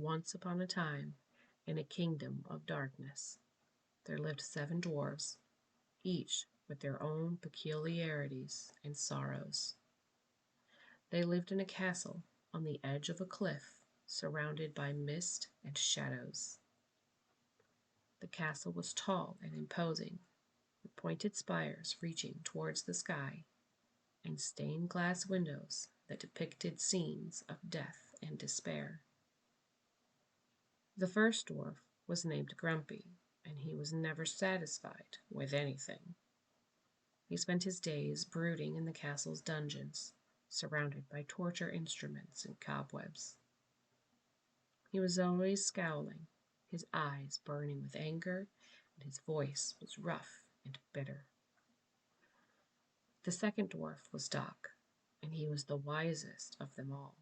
Once upon a time, in a kingdom of darkness, there lived 7 dwarves, each with their own peculiarities and sorrows. They lived in a castle on the edge of a cliff, surrounded by mist and shadows. The castle was tall and imposing, with pointed spires reaching towards the sky, and stained glass windows that depicted scenes of death and despair. The first dwarf was named Grumpy, and he was never satisfied with anything. He spent his days brooding in the castle's dungeons, surrounded by torture instruments and cobwebs. He was always scowling, his eyes burning with anger, and his voice was rough and bitter. The second dwarf was Doc, and he was the wisest of them all.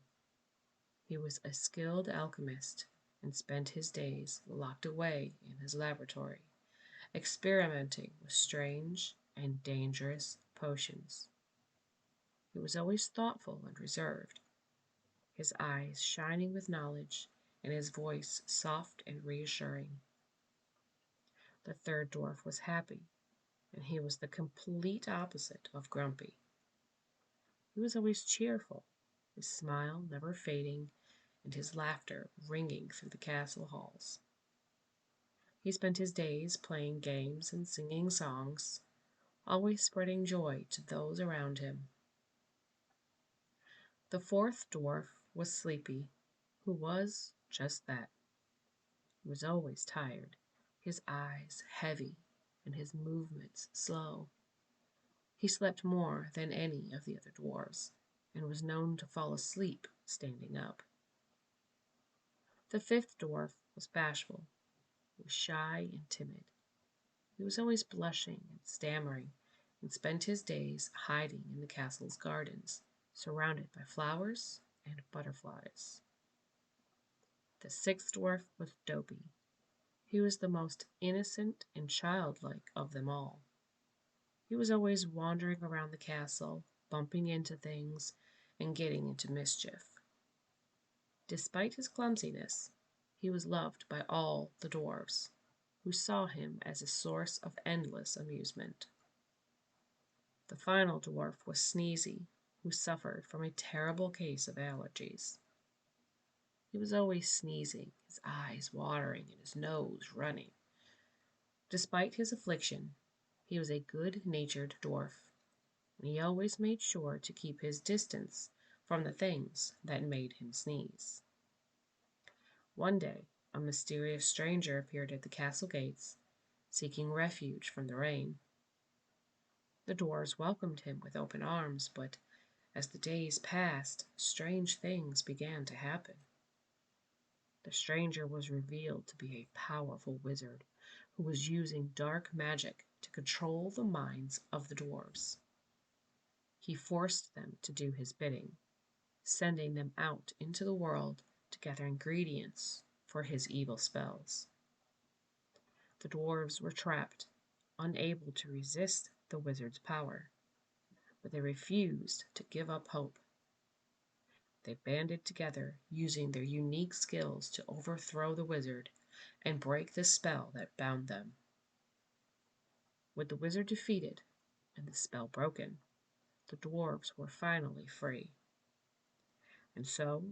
He was a skilled alchemist and spent his days locked away in his laboratory, experimenting with strange and dangerous potions. He was always thoughtful and reserved, his eyes shining with knowledge and his voice soft and reassuring. The third dwarf was Happy, and he was the complete opposite of Grumpy. He was always cheerful, his smile never fading, and his laughter ringing through the castle halls. He spent his days playing games and singing songs, always spreading joy to those around him. The fourth dwarf was Sleepy, who was just that. He was always tired, his eyes heavy and his movements slow. He slept more than any of the other dwarfs, and was known to fall asleep standing up. The fifth dwarf was Bashful. He was shy and timid. He was always blushing and stammering, and spent his days hiding in the castle's gardens, surrounded by flowers and butterflies. The sixth dwarf was Dopey. He was the most innocent and childlike of them all. He was always wandering around the castle, bumping into things, and getting into mischief. Despite his clumsiness, he was loved by all the dwarfs, who saw him as a source of endless amusement. The final dwarf was Sneezy, who suffered from a terrible case of allergies. He was always sneezing, his eyes watering and his nose running. Despite his affliction, he was a good-natured dwarf, and he always made sure to keep his distance from the things that made him sneeze. One day, a mysterious stranger appeared at the castle gates, seeking refuge from the rain. The dwarves welcomed him with open arms, but as the days passed, strange things began to happen. The stranger was revealed to be a powerful wizard who was using dark magic to control the minds of the dwarves. He forced them to do his bidding, sending them out into the world to gather ingredients for his evil spells. The dwarves were trapped, unable to resist the wizard's power, but they refused to give up hope. They banded together, using their unique skills to overthrow the wizard and break the spell that bound them. With the wizard defeated and the spell broken, the dwarves were finally free. And so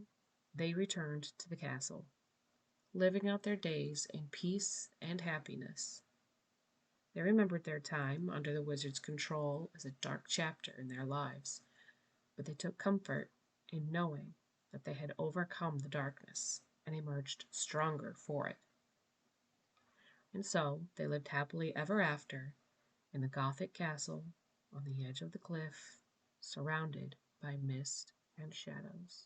they returned to the castle, living out their days in peace and happiness. They remembered their time under the wizard's control as a dark chapter in their lives, but they took comfort in knowing that they had overcome the darkness and emerged stronger for it. And so they lived happily ever after in the Gothic castle on the edge of the cliff, surrounded by mist and shadows.